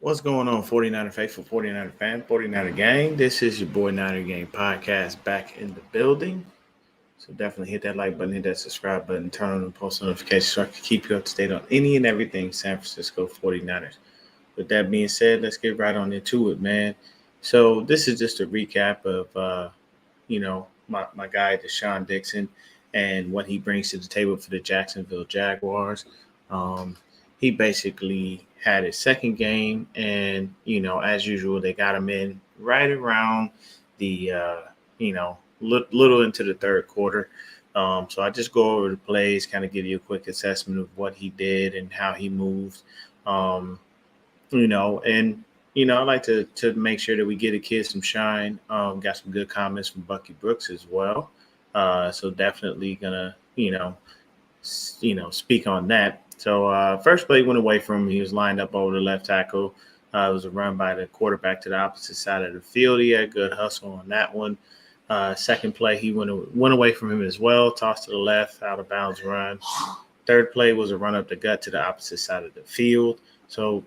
What's going on, 49er faithful, 49er fan, 49er gang? This is your boy Niner Gang podcast back in the building. So definitely hit that like button, hit that subscribe button, turn on the post notifications so I can keep you up to date on any and everything San Francisco 49ers. With that being said, let's get right on into it, man. So this is just a recap of, my guy, Deshaan Dixon, and what he brings to the table for the Jacksonville Jaguars. Um, he basically had his second game, and as usual, they got him in right around the little into the third quarter. So I just go over the plays, kind of give you a quick assessment of what he did and how he moved. Um, and I like to make sure that we get a kid some shine. Got some good comments from Bucky Brooks as well. So definitely gonna speak on that. So first play went away from him. He was lined up over the left tackle. It was a run by the quarterback to the opposite side of the field. He had good hustle on that one. Second play, he went away from him as well. Tossed to the left, out of bounds run. Third play was a run up the gut to the opposite side of the field. So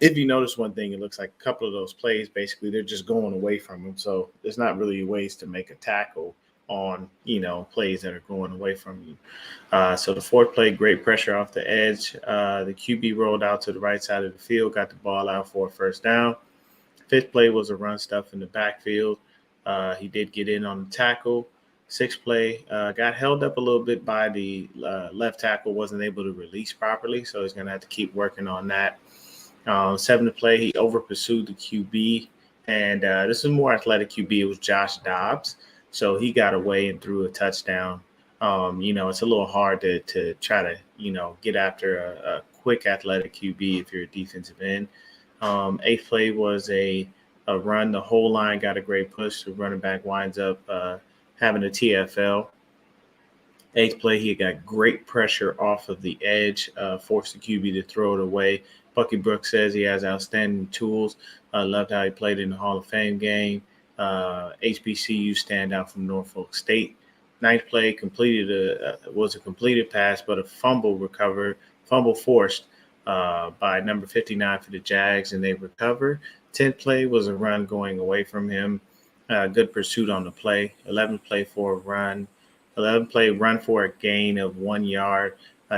if you notice one thing, it looks like a couple of those plays, basically, they're just going away from him. So there's not really ways to make a tackle on, plays that are going away from you. So the fourth play, great pressure off the edge. The QB rolled out to the right side of the field, got the ball out for a first down. Fifth play was a run stuff in the backfield. He did get in on the tackle. Sixth play, got held up a little bit by the left tackle, wasn't able to release properly. So he's going to have to keep working on that. Seventh play, he over pursued the QB, and this is more athletic QB. It was Josh Dobbs, so he got away and threw a touchdown. It's a little hard to try to get after a quick athletic QB if you're a defensive end. Eighth play was a run. The whole line got a great push. The running back winds up having a TFL. Eighth play, he got great pressure off of the edge, forced the QB to throw it away. Bucky Brooks says he has outstanding tools. Loved how he played in the Hall of Fame game. HBCU standout from Norfolk State. Ninth play was a completed pass, but a fumble forced by number 59 for the Jags, and they recover. 10th play was a run going away from him. Good pursuit on the play. 11th play for a run. 11th play run for a gain of 1 yard.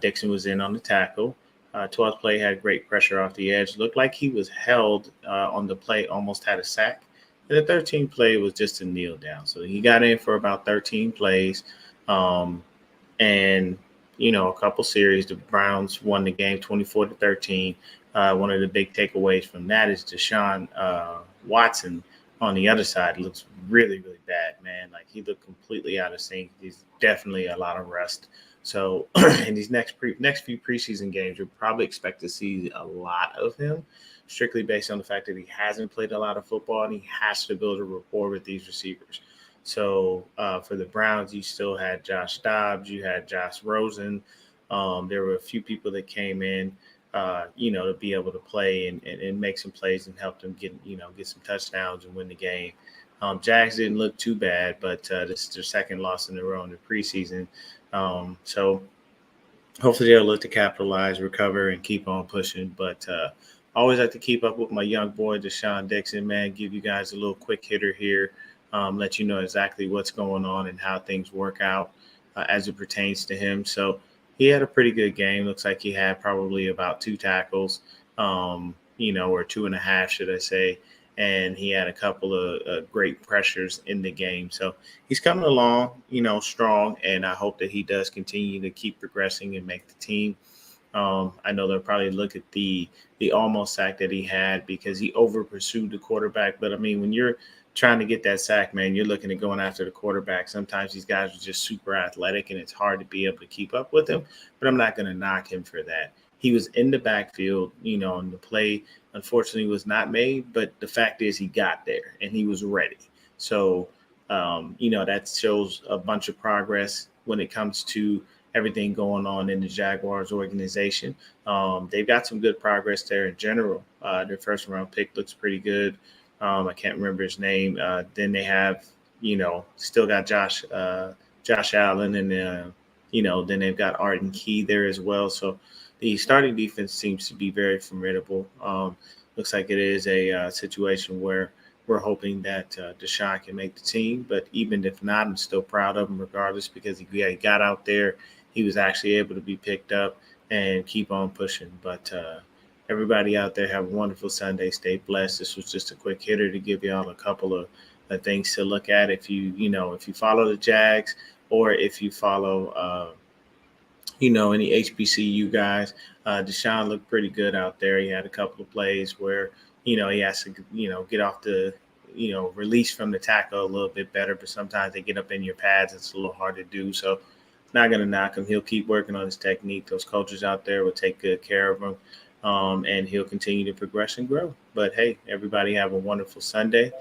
Dixon was in on the tackle. 12th play had great pressure off the edge. Looked like he was held on the play, almost had a sack. And the 13th play was just a kneel down. So he got in for about 13 plays. And a couple series. The Browns won the game 24-13. One of the big takeaways from that is Deshaun Watson on the other side looks really, really bad, man. Like, he looked completely out of sync. He's definitely a lot of rust. So in these next few preseason games, you'll probably expect to see a lot of him, strictly based on the fact that he hasn't played a lot of football and he has to build a rapport with these receivers. So for the Browns, you still had Josh Dobbs, you had Josh Rosen. There were a few people that came in, to be able to play and make some plays and help them get some touchdowns and win the game. Jags didn't look too bad, but this is their second loss in a row in the preseason. So hopefully they'll look to capitalize, recover, and keep on pushing. But always like to keep up with my young boy, Deshaan Dixon, man. Give you guys a little quick hitter here, let you know exactly what's going on and how things work out as it pertains to him. So he had a pretty good game. Looks like he had probably about 2 tackles, or 2.5, should I say. And he had a couple of great pressures in the game. So he's coming along, strong, and I hope that he does continue to keep progressing and make the team. I know they'll probably look at the almost sack that he had because he over pursued the quarterback. But, I mean, when you're trying to get that sack, man, you're looking at going after the quarterback. Sometimes these guys are just super athletic, and it's hard to be able to keep up with him. But I'm not going to knock him for that. He was in the backfield, and the play, unfortunately, was not made. But the fact is he got there, and he was ready. So, that shows a bunch of progress when it comes to everything going on in the Jaguars organization. They've got some good progress there in general. Their first-round pick looks pretty good. I can't remember his name. Then they have, still got Josh Allen, and then they've got Arden Key there as well. So the starting defense seems to be very formidable. looks like it is a situation where we're hoping that Deshaan can make the team. But even if not, I'm still proud of him regardless because he got out there. He was actually able to be picked up and keep on pushing. But everybody out there have a wonderful Sunday. Stay blessed. This was just a quick hitter to give y'all a couple of things to look at if if you follow the Jags or if you follow any HBCU guys. Deshaan looked pretty good out there. He had a couple of plays where, he has to, get off the, release from the tackle a little bit better, but sometimes they get up in your pads. It's a little hard to do. So not going to knock him. He'll keep working on his technique. Those coaches out there will take good care of him. And he'll continue to progress and grow. But hey, everybody have a wonderful Sunday.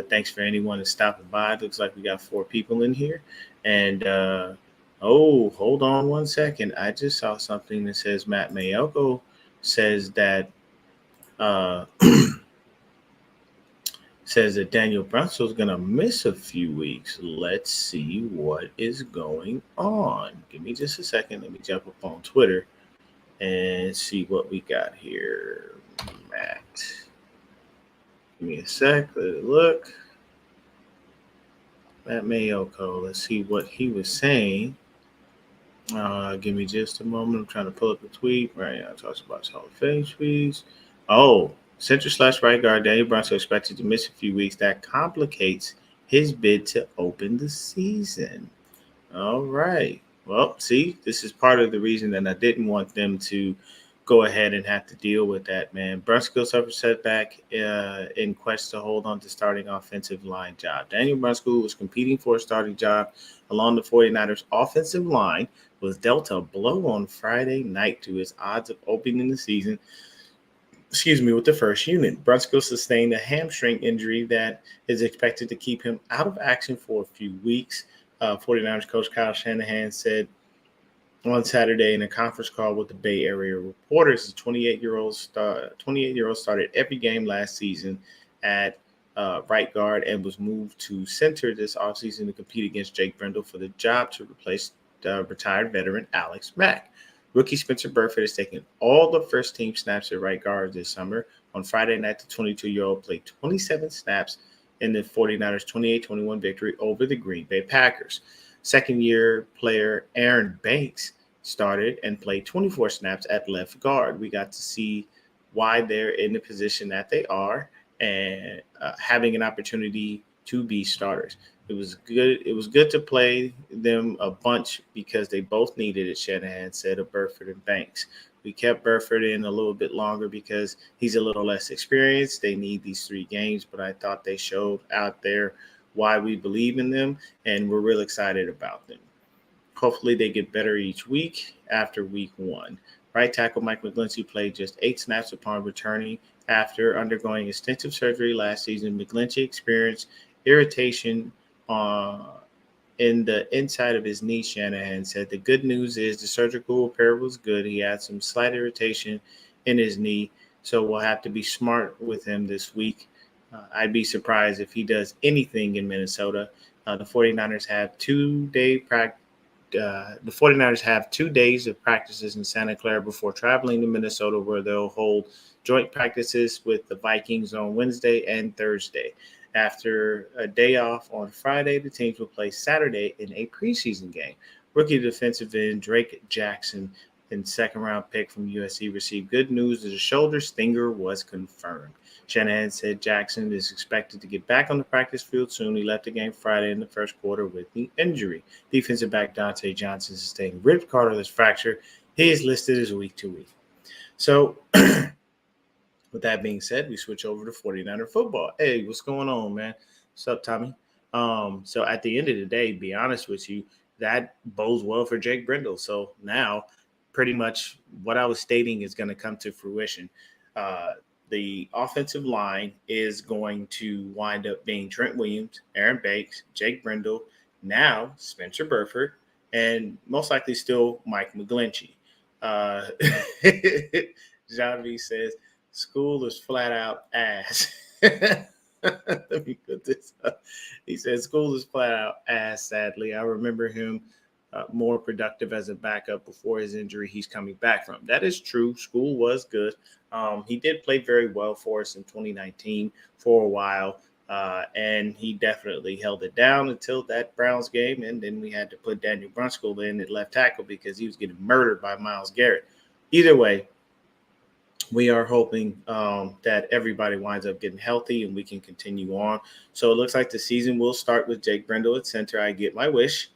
Thanks for anyone that's stopping by. It looks like we got 4 people in here. And hold on one second. I just saw something that says Matt Mayoko says that uh, says that Daniel Brunsel's gonna miss a few weeks. Let's see what is going on. Give me just a second. Let me jump up on Twitter and see what we got here. Matt. Give me a sec. Let it look. Matt Mayoko. Let's see what he was saying. Give me just a moment. I'm trying to pull up the tweet. Right now, talks about Hall of Fame tweets. Center/right guard Daniel Brunson expected to miss a few weeks. That complicates his bid to open the season. All right. Well, see, this is part of the reason that I didn't want them to go ahead and have to deal with that, man. Brunskill suffered setback in quest to hold on to starting offensive line job. Daniel Brunskill was competing for a starting job along the 49ers offensive line, was dealt a blow on Friday night to his odds of opening the season, with the first unit. Brunskill sustained a hamstring injury that is expected to keep him out of action for a few weeks. 49ers coach Kyle Shanahan said on Saturday in a conference call with the Bay Area reporters, the 28-year-old started every game last season at right guard and was moved to center this offseason to compete against Jake Brendel for the job to replace retired veteran Alex Mack. Rookie Spencer Burford has taken all the first-team snaps at right guard this summer. On Friday night, the 22-year-old played 27 snaps in the 49ers' 28-21 victory over the Green Bay Packers. Second-year player Aaron Banks started and played 24 snaps at left guard. We got to see why they're in the position that they are and having an opportunity to be starters. It was good. It was good to play them a bunch because they both needed it, Shanahan said of Burford and Banks. We kept Burford in a little bit longer because he's a little less experienced. They need these 3 games, but I thought they showed out there why we believe in them, and we're real excited about them. Hopefully they get better each week after week 1. Right tackle Mike McGlinchey played just 8 snaps upon returning after undergoing extensive surgery last season. McGlinchey experienced irritation in the inside of his knee, Shanahan said. The good news is the surgical repair was good. He had some slight irritation in his knee, so we'll have to be smart with him this week. I'd be surprised if he does anything in Minnesota. The 49ers have 2-day practice. The 49ers have 2 days of practices in Santa Clara before traveling to Minnesota, where they'll hold joint practices with the Vikings on Wednesday and Thursday. After a day off on Friday, the teams will play Saturday in a preseason game. Rookie defensive end Drake Jackson, and second-round pick from USC, received good news that a shoulder stinger was confirmed. Shanahan said Jackson is expected to get back on the practice field soon. He left the game Friday in the first quarter with the injury. Defensive back Dante Johnson sustained rib cartilage fracture. He is listed as week to week. So, with that being said, we switch over to 49er football. Hey, what's going on, man? What's up, Tommy? So at the end of the day, be honest with you, that bodes well for Jake Brendel. So now pretty much what I was stating is going to come to fruition. The offensive line is going to wind up being Trent Williams, Aaron Banks, Jake Brendel, now Spencer Burford, and most likely still Mike McGlinchey. John V says, school is flat out ass. Let me put this up. He said, school is flat out ass, sadly. I remember him more productive as a backup before his injury he's coming back from. That is true. School was good. He did play very well for us in 2019 for a while. And he definitely held it down until that Browns game. And then we had to put Daniel Brunskill in at left tackle because he was getting murdered by Myles Garrett. Either way, we are hoping that everybody winds up getting healthy and we can continue on. So it looks like the season will start with Jake Brendel at center. I get my wish.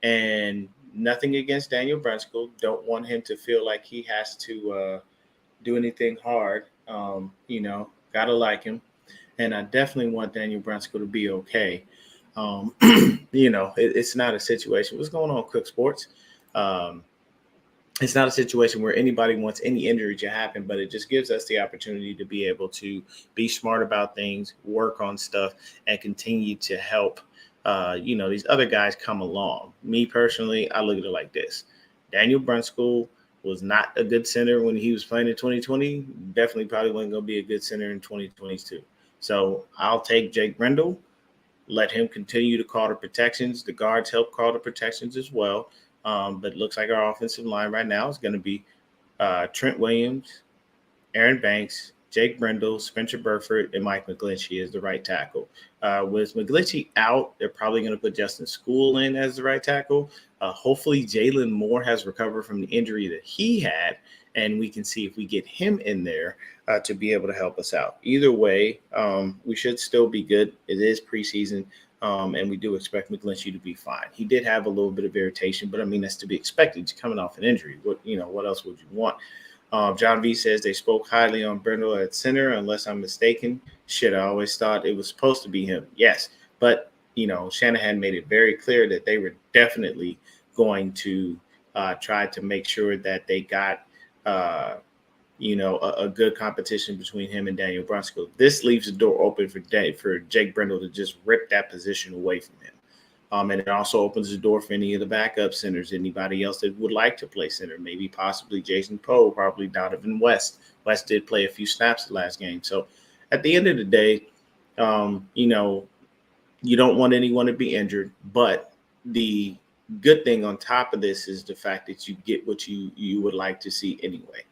And nothing against Daniel Brunskill. Don't want him to feel like he has to do anything hard. Gotta like him. And I definitely want Daniel Brunskill to be okay. It's not a situation. What's going on, Cook Sports? It's not a situation where anybody wants any injury to happen, but it just gives us the opportunity to be able to be smart about things, work on stuff, and continue to help, these other guys come along. Me personally, I look at it like this. Daniel Brunskill was not a good center when he was playing in 2020. Definitely probably wasn't going to be a good center in 2022. So I'll take Jake Brendel, let him continue to call the protections. The guards help call the protections as well. But it looks like our offensive line right now is going to be Trent Williams, Aaron Banks, Jake Brendel, Spencer Burford, and Mike McGlinchey as the right tackle. With McGlinchey out, they're probably going to put Justin School in as the right tackle. Hopefully, Jalen Moore has recovered from the injury that he had, and we can see if we get him in there to be able to help us out. Either way, we should still be good. It is preseason. And we do expect McGlinchey to be fine. He did have a little bit of irritation, but I mean, that's to be expected. He's coming off an injury. What else would you want? John V says they spoke highly on Brendel at center, unless I'm mistaken. Shit, I always thought it was supposed to be him. Yes, but, Shanahan made it very clear that they were definitely going to try to make sure that they got a good competition between him and Daniel Brunskill. This leaves the door open for Jake Brendel to just rip that position away from him. And it also opens the door for any of the backup centers, anybody else that would like to play center, maybe possibly Jason Poe, probably Donovan West. West did play a few snaps the last game. So at the end of the day, you don't want anyone to be injured, but the good thing on top of this is the fact that you get what you would like to see anyway.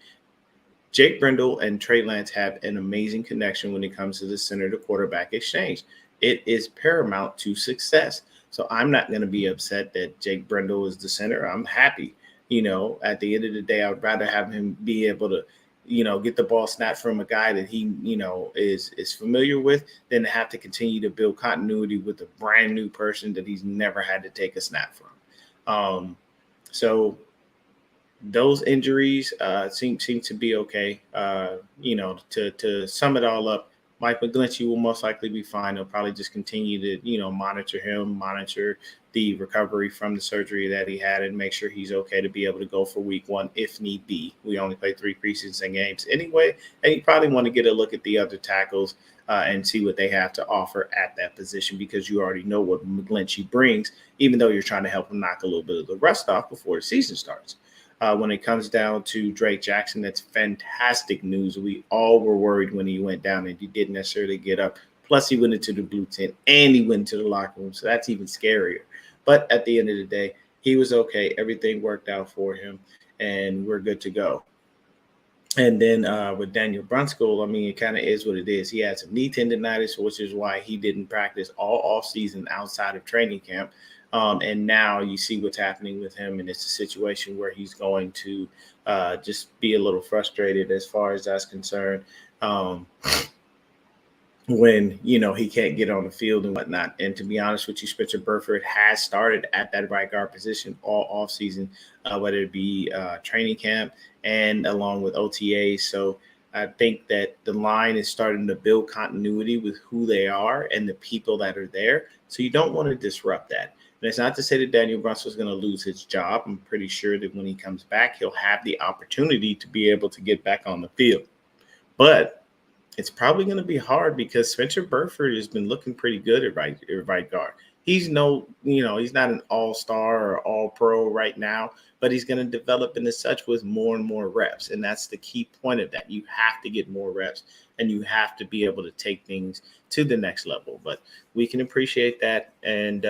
Jake Brendel and Trey Lance have an amazing connection when it comes to the center to quarterback exchange. It is paramount to success. So I'm not going to be upset that Jake Brendel is the center. I'm happy. At the end of the day, I would rather have him be able to, get the ball snapped from a guy that he, is familiar with than to have to continue to build continuity with a brand new person that he's never had to take a snap from. So those injuries seem to be okay. To sum it all up, Mike McGlinchey will most likely be fine. They'll probably just continue to, monitor him, monitor the recovery from the surgery that he had, and make sure he's okay to be able to go for week 1 if need be. We only play 3 preseason games anyway, and you probably want to get a look at the other tackles and see what they have to offer at that position, because you already know what McGlinchey brings, even though you're trying to help him knock a little bit of the rust off before the season starts. When it comes down to Drake Jackson, that's fantastic news. We all were worried when he went down and he didn't necessarily get up. Plus, he went into the blue tent and he went into the locker room. So that's even scarier. But at the end of the day, he was okay. Everything worked out for him, and we're good to go. And then with Daniel Brunskill, I mean, it kind of is what it is. He had some knee tendonitis, which is why he didn't practice all offseason outside of training camp. And now you see what's happening with him, and it's a situation where he's going to just be a little frustrated as far as that's concerned when, he can't get on the field and whatnot. And to be honest with you, Spencer Burford has started at that right guard position all offseason, whether it be training camp and along with OTA. So I think that the line is starting to build continuity with who they are and the people that are there. So you don't want to disrupt that. And it's not to say that Daniel Brunskill is going to lose his job. I'm pretty sure that when he comes back, he'll have the opportunity to be able to get back on the field. But it's probably going to be hard because Spencer Burford has been looking pretty good at right guard. He's he's not an all-star or all-pro right now, but he's going to develop into such with more and more reps. And that's the key point of that. You have to get more reps, and you have to be able to take things to the next level. But we can appreciate that. And,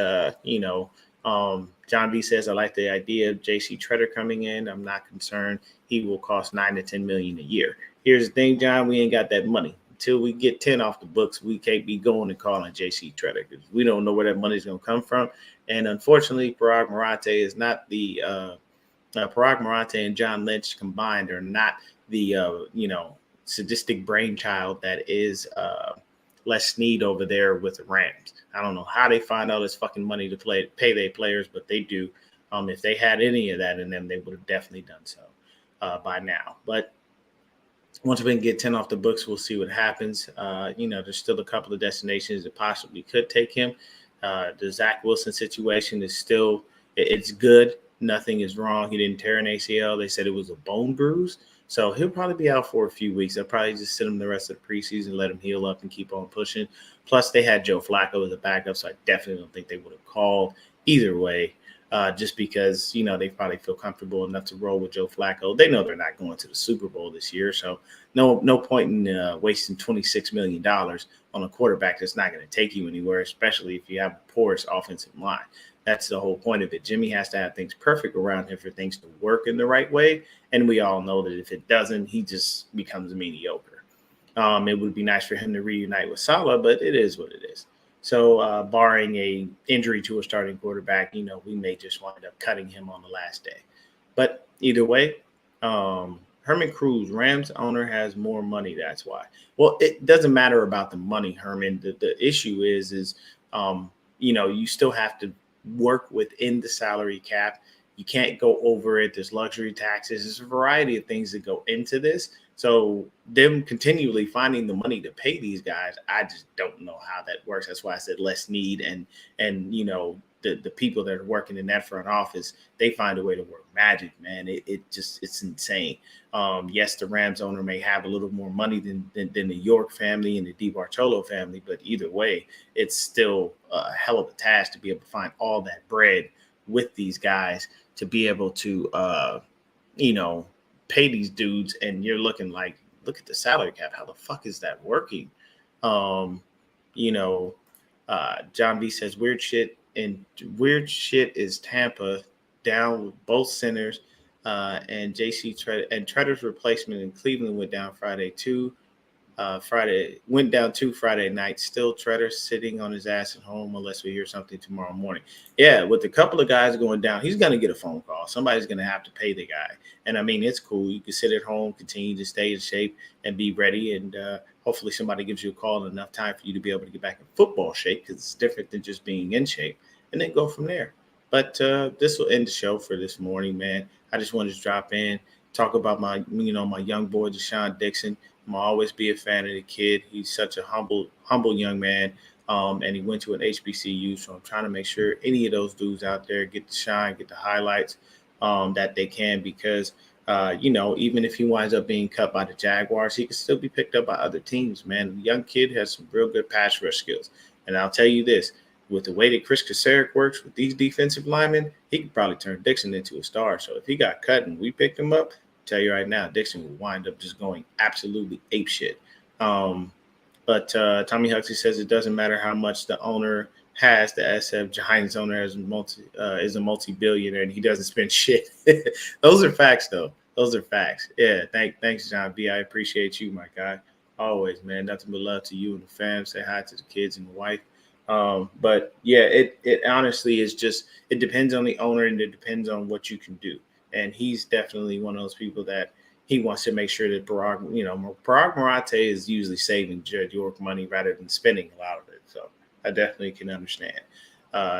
John B says, I like the idea of JC Treader coming in. I'm not concerned. He will cost $9 to $10 million a year. Here's the thing, John, we ain't got that money. Until we get 10 off the books, we can't be going and calling JC Treader because we don't know where that money's going to come from. And unfortunately, Parag Marathe is not the Parag Marathe and John Lynch combined are not the sadistic brainchild that is Les Snead over there with the Rams. I don't know how they find all this fucking money to pay their players, but they do. If they had any of that in them, they would have definitely done so by now. But once we can get 10 off the books, we'll see what happens. There's still a couple of destinations that possibly could take him. The Zach Wilson situation is still, it's good. Nothing is wrong. He didn't tear an ACL. They said it was a bone bruise. So he'll probably be out for a few weeks. They'll probably just sit him the rest of the preseason, let him heal up and keep on pushing. Plus, they had Joe Flacco as a backup, so I definitely don't think they would have called either way. Just because, they probably feel comfortable enough to roll with Joe Flacco. They know they're not going to the Super Bowl this year, so no point in wasting $26 million on a quarterback that's not going to take you anywhere, especially if you have a porous offensive line. That's the whole point of it. Jimmy has to have things perfect around him for things to work in the right way, and we all know that if it doesn't, he just becomes mediocre. It would be nice for him to reunite with Saleh, but it is what it is. So barring a injury to a starting quarterback, we may just wind up cutting him on the last day. But either way, Herman Cruz, Rams owner, has more money. That's why. Well, it doesn't matter about the money, Herman. The issue is you still have to work within the salary cap. You can't go over it. There's luxury taxes. There's a variety of things that go into this. So them continually finding the money to pay these guys, I just don't know how that works. That's why I said Les Snead and the people that are working in that front office, they find a way to work magic, man. It's insane. Yes, the Rams owner may have a little more money than the York family and the DiBartolo family, but either way, it's still a hell of a task to be able to find all that bread with these guys to be able to, pay these dudes. And you're looking like, look at the salary cap. How the fuck is that working? John B says weird shit is Tampa down with both centers, and JC Treader's replacement in Cleveland went down Friday too. Went down to Friday night. Still Treader sitting on his ass at home unless we hear something tomorrow morning. Yeah, with a couple of guys going down, he's going to get a phone call. Somebody's going to have to pay the guy. And I mean, it's cool. You can sit at home, continue to stay in shape and be ready. And hopefully somebody gives you a call in enough time for you to be able to get back in football shape, because it's different than just being in shape, and then go from there. But this will end the show for this morning, man. I just wanted to drop in, talk about my young boy, Deshaan Dixon. I'm always be a fan of the kid. He's such a humble young man, and he went to an HBCU. So I'm trying to make sure any of those dudes out there get the shine, get the highlights that they can, because, even if he winds up being cut by the Jaguars, he can still be picked up by other teams, man. The young kid has some real good pass rush skills. And I'll tell you this, with the way that Chris Kasarik works with these defensive linemen, he could probably turn Dixon into a star. So if he got cut and we picked him up, tell you right now, Dixon will wind up just going absolutely apeshit. But Tommy Huxley says it doesn't matter how much the owner has. The SF Giants owner is a multi-billionaire, and he doesn't spend shit. Those are facts, though. Those are facts. Yeah, thanks, John B. I appreciate you, my guy. Always, man. Nothing but love to you and the fam. Say hi to the kids and the wife. But yeah, it honestly is just, it depends on the owner, and it depends on what you can do. And he's definitely one of those people that he wants to make sure that Parag Marathe is usually saving Jed York money rather than spending a lot of it. So I definitely can understand.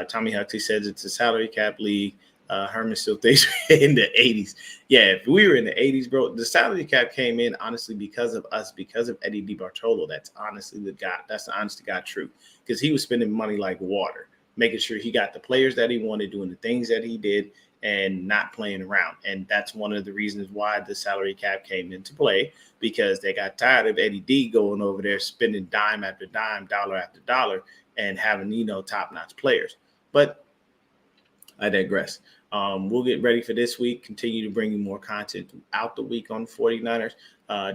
Tommy Huxley says it's a salary cap league. Herman still thinks we're in the 80s. Yeah, if we were in the 80s, bro, the salary cap came in, honestly, because of us, because of Eddie DiBartolo. That's honestly that's the honest to God truth, because he was spending money like water, making sure he got the players that he wanted, doing the things that he did, and not playing around. And that's one of the reasons why the salary cap came into play, because they got tired of Eddie D going over there spending dime after dime, dollar after dollar, and having, top-notch players. But I digress. We'll get ready for this week, continue to bring you more content throughout the week on the 49ers.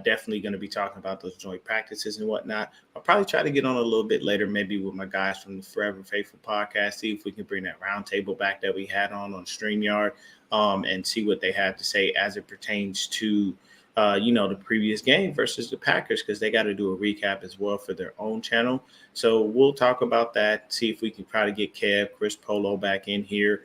Definitely going to be talking about those joint practices and whatnot. I'll probably try to get on a little bit later, maybe with my guys from the Forever Faithful podcast, see if we can bring that roundtable back that we had on StreamYard, and see what they have to say as it pertains to the previous game versus the Packers, because they got to do a recap as well for their own channel. So we'll talk about that, see if we can try to get Chris Polo back in here,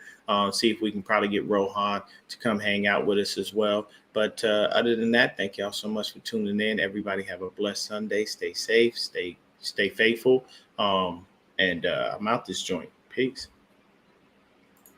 see if we can probably get Rohan to come hang out with us as well. But other than that, thank y'all so much for tuning in. Everybody have a blessed Sunday. Stay safe, stay faithful. And I'm out this joint. Peace.